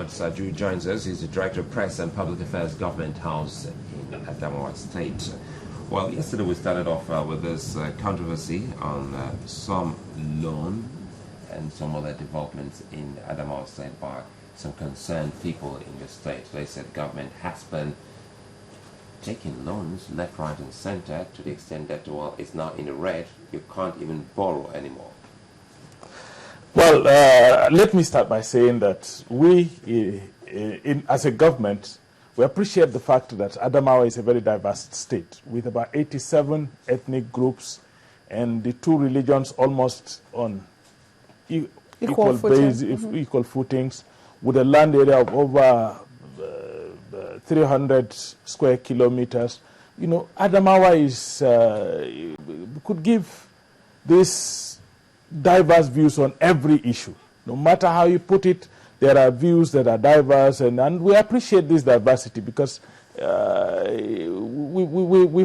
Muhammad Saju joins us. He's the Director of Press and Public Affairs Government House in Adamawa State. Well, yesterday we started off with this controversy on some loan and some other developments in Adamawa State by some concerned people in the state. They said government has been taking loans left, right and center to the extent that, well, it's now in the red. You can't even borrow anymore. Well, let me start by saying that we, as a government, we appreciate the fact that Adamawa is a very diverse state with about 87 ethnic groups and the two religions almost on equal footings, with a land area of over 300 square kilometers. You know, Adamawa is could give this diverse views on every issue. No matter how you put it, there are views that are diverse, and we appreciate this diversity because we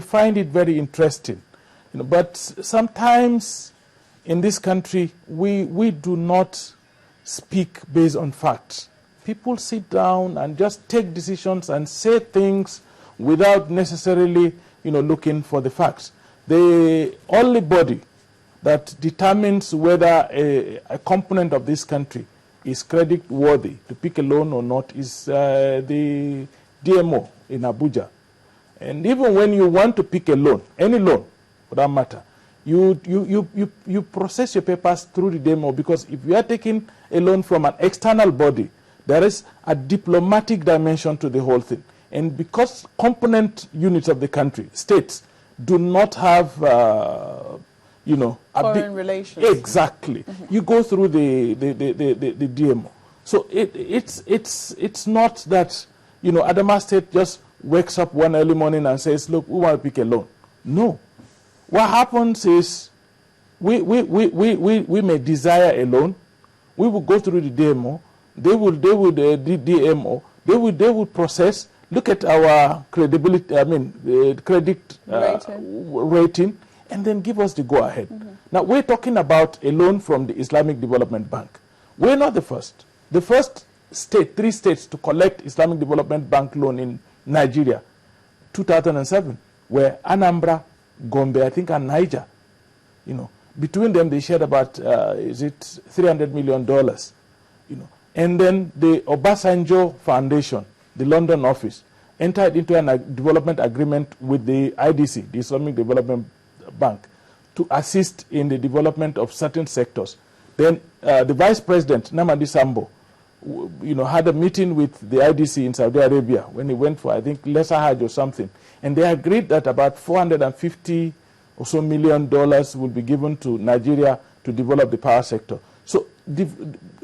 find it very interesting. You know, but sometimes in this country, we do not speak based on facts. People sit down and just take decisions and say things without necessarily, you know, looking for the facts. The only body that determines whether a component of this country is credit worthy to pick a loan or not is the DMO in Abuja. And even when you want to pick a loan, any loan for that matter, you process your papers through the DMO, because if you are taking a loan from an external body, there is a diplomatic dimension to the whole thing. And because component units of the country, states, do not have you know, foreign relations. Exactly. You go through the DMO. So it's not that, you know, Adamawa State just wakes up one early morning and says, look, we want to pick a loan. No. What happens is we may desire a loan. We will go through the DMO. They would DMO. They would process, look at our credibility, credit rating, and then give us the go-ahead. Now, we're talking about a loan from the Islamic Development Bank. We're not the first. The first state, 3 states to collect Islamic Development Bank loan in Nigeria, 2007, were Anambra, Gombe, I think, and Niger. You know, between them, they shared about, $300 million, you know. And then the Obasanjo Foundation, the London office, entered into a development agreement with the IDC, the Islamic Development Bank, to assist in the development of certain sectors. Then the Vice President, Namadi Sambo, you know, had a meeting with the IDC in Saudi Arabia when he went for, I think, Lesser Hajj or something. And they agreed that about $450 or so million will be given to Nigeria to develop the power sector. So the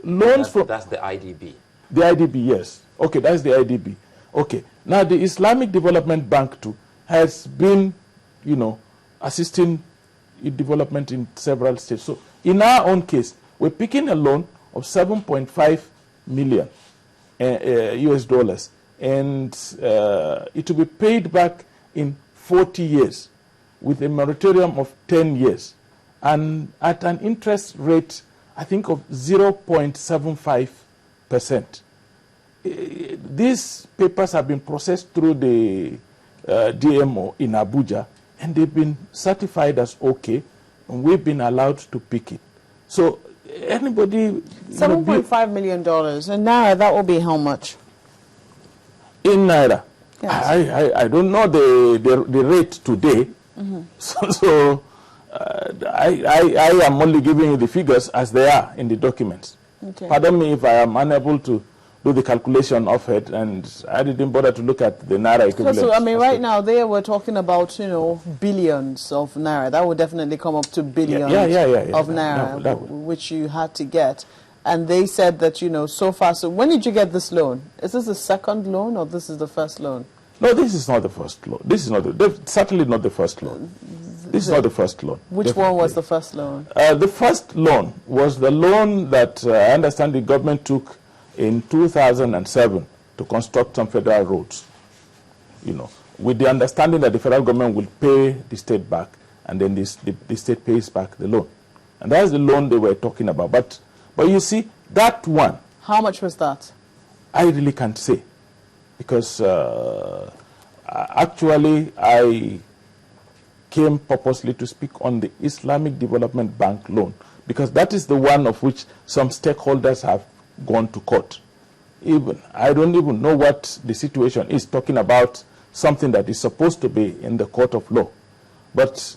loans from... That's the IDB. The IDB, yes. Okay, that's the IDB. Okay. Now, the Islamic Development Bank, too, has been, you know, assisting in development in several states. So in our own case, we're picking a loan of $7.5 million US dollars, and it will be paid back in 40 years with a moratorium of 10 years and at an interest rate, I think, of 0.75%. These papers have been processed through the DMO in Abuja, and they've been certified as okay, and we've been allowed to pick it. So anybody... $7.5 million, and now that will be how much? In Naira? Yes. I don't know the rate today, so I am only giving you the figures as they are in the documents. Okay. Pardon me if I am unable to do the calculation of it, and I didn't bother to look at the Naira equivalent. So I mean, right now, there we're talking about, you know, billions of Naira. That would definitely come up to billions of Naira, that which you had to get. And they said that, you know, so far, so when did you get this loan? Is this the second loan or this is the first loan? No, this is not the first loan. This is not certainly not the first loan. This is not the first loan. Which one was the first loan? The first loan was the loan that I understand the government took in 2007 to construct some federal roads, you know, with the understanding that the federal government will pay the state back, and then the state pays back the loan. And that's the loan they were talking about. But you see, that one... How much was that? I really can't say, because actually I came purposely to speak on the Islamic Development Bank loan, because that is the one of which some stakeholders have gone to court. I don't even know what the situation is, talking about something that is supposed to be in the court of law. But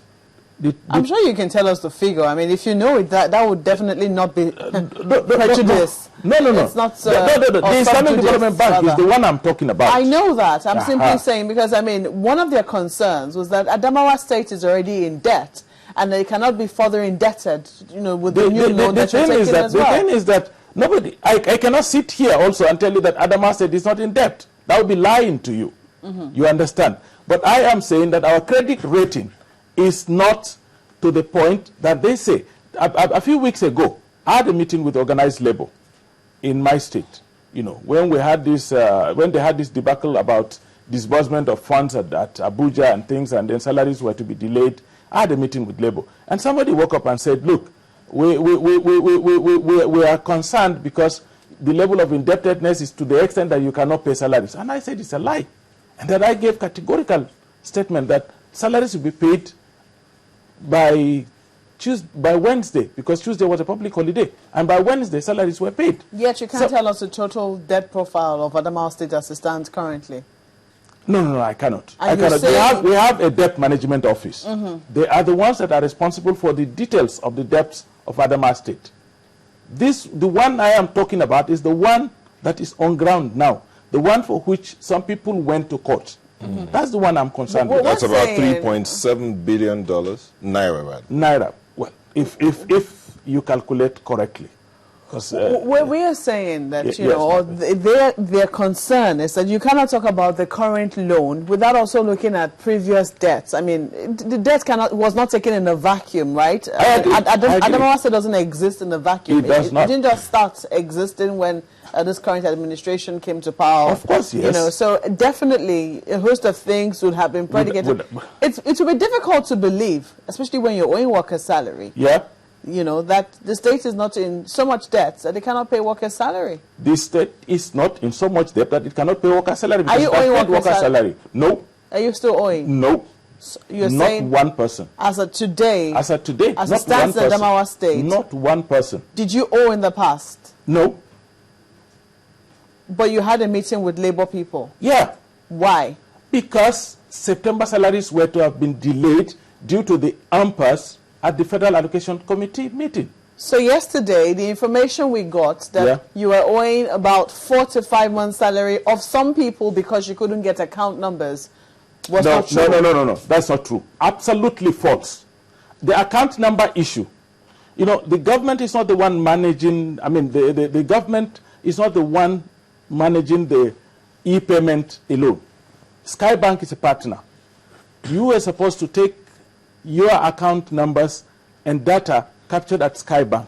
I'm sure you can tell us the figure. I mean, if you know it, that would definitely not be prejudice. No. It's not. The Islamic Development Bank is the one I'm talking about. I know that. I'm simply saying, because, I mean, one of their concerns was that Adamawa State is already in debt, and they cannot be further indebted, you know, with the new loan that you're taking as well. The thing is that I cannot sit here also and tell you that Adamawa State is not in debt. That would be lying to you. You understand? But I am saying that our credit rating is not to the point that they say. A few weeks ago, I had a meeting with organized labor in my state. You know, when we had this, when they had this debacle about disbursement of funds at Abuja and things, and then salaries were to be delayed, I had a meeting with labor, and somebody woke up and said, "Look, we are concerned because the level of indebtedness is to the extent that you cannot pay salaries." And I said, "It's a lie," and then I gave categorical statement that salaries will be paid by Wednesday, because Tuesday was a public holiday, and by Wednesday salaries were paid. Yet you can't tell us the total debt profile of Adamawa State as it stands currently. No, I cannot. And I cannot. We have a debt management office. They are the ones that are responsible for the details of the debts of Adamawa State. The one I am talking about is the one that is on ground now, the one for which some people went to court. That's the one I'm concerned with. That's about $3.7 billion naira, right? Naira. Well, if you calculate correctly. We are saying that, you know, their concern is that you cannot talk about the current loan without also looking at previous debts. I mean, the debt was not taken in a vacuum, right? Adamawa State doesn't exist in a vacuum. It does not. It didn't just start existing when this current administration came to power. Of course, yes. You know, so definitely a host of things would have been predicated. It will be difficult to believe, especially when you're owing workers' salary. Yeah. You know, that the state is not in so much debt that they cannot pay workers' salary. The state is not in so much debt that it cannot pay workers' salary. Are you owing workers' salary? No. Are you still owing? No. So you're not saying one person. As of today, as it stands in Adamawa State, not one person. Did you owe in the past? No. But you had a meeting with labor people? Yeah. Why? Because September salaries were to have been delayed due to the impasse at the Federal Allocation Committee meeting. So yesterday, the information we got that you were owing about 4 to 5 months' salary of some people because you couldn't get account numbers was not true. No. That's not true. Absolutely false. The account number issue. You know, the government is not the one managing, I mean, the government is not the one managing the e-payment alone. Skybank is a partner. You were supposed to take your account numbers and data captured at Skybank.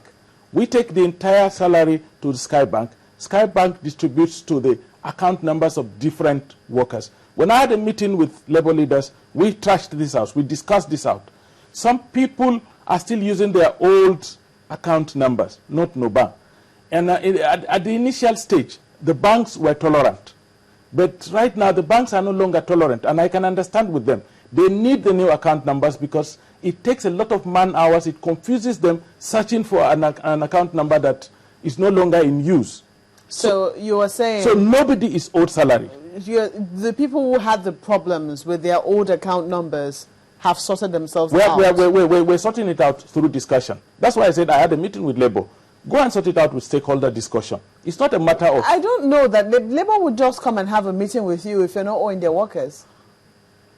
We take the entire salary to the Skybank. Skybank distributes to the account numbers of different workers. When I had a meeting with labor leaders, we trashed this out. We discussed this out. Some people are still using their old account numbers, not Noba. And at the initial stage, the banks were tolerant. But right now, the banks are no longer tolerant, and I can understand with them. They need the new account numbers because it takes a lot of man hours. It confuses them searching for an account number that is no longer in use. So you were saying... So nobody is owed salary. The people who had the problems with their old account numbers have sorted themselves out. We're sorting it out through discussion. That's why I said I had a meeting with Labour. Go and sort it out with stakeholder discussion. It's not a matter of... I don't know that Labour would just come and have a meeting with you if you're not owing their workers.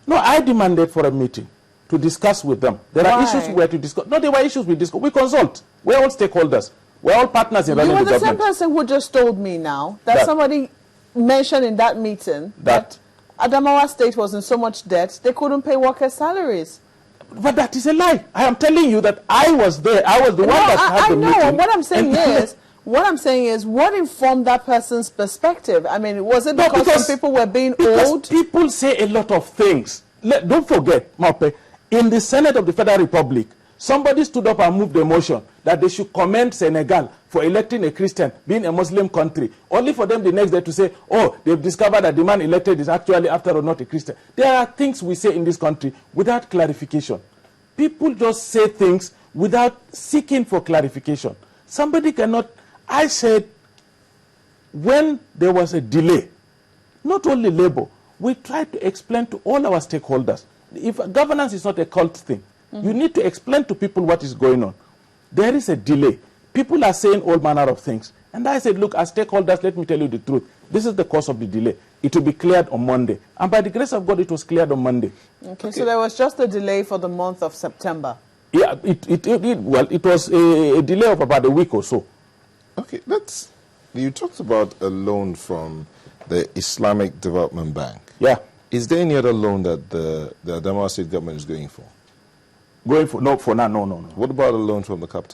No, I demanded for a meeting to discuss with them. There are issues we were to discuss. No, there were issues we discuss. We consult. We're all stakeholders. We're all partners in running the government. You were the same person who just told me now that somebody mentioned in that meeting that Adamawa State was in so much debt they couldn't pay workers' salaries. But that is a lie. I am telling you that I was there. I was the one that had the meeting. I know. What I'm saying is, what informed that person's perspective? I mean, was it because some people were being owed? People say a lot of things. Don't forget, Mape, in the Senate of the Federal Republic, somebody stood up and moved a motion that they should commend Senegal for electing a Christian, being a Muslim country, only for them the next day to say, oh, they've discovered that the man elected is actually, after all, not a Christian. There are things we say in this country without clarification. People just say things without seeking for clarification. Somebody cannot... I said, when there was a delay, not only Labour, we tried to explain to all our stakeholders. If governance is not a cult thing, you need to explain to people what is going on. There is a delay. People are saying all manner of things. And I said, look, as stakeholders, let me tell you the truth. This is the cause of the delay. It will be cleared on Monday. And by the grace of God, it was cleared on Monday. Okay, so there was just a delay for the month of September. Yeah, it was a delay of about a week or so. Okay, you talked about a loan from the Islamic Development Bank. Yeah. Is there any other loan that the Adamawa state government is going for? Going for, no, for now, no. What about a loan from the capital?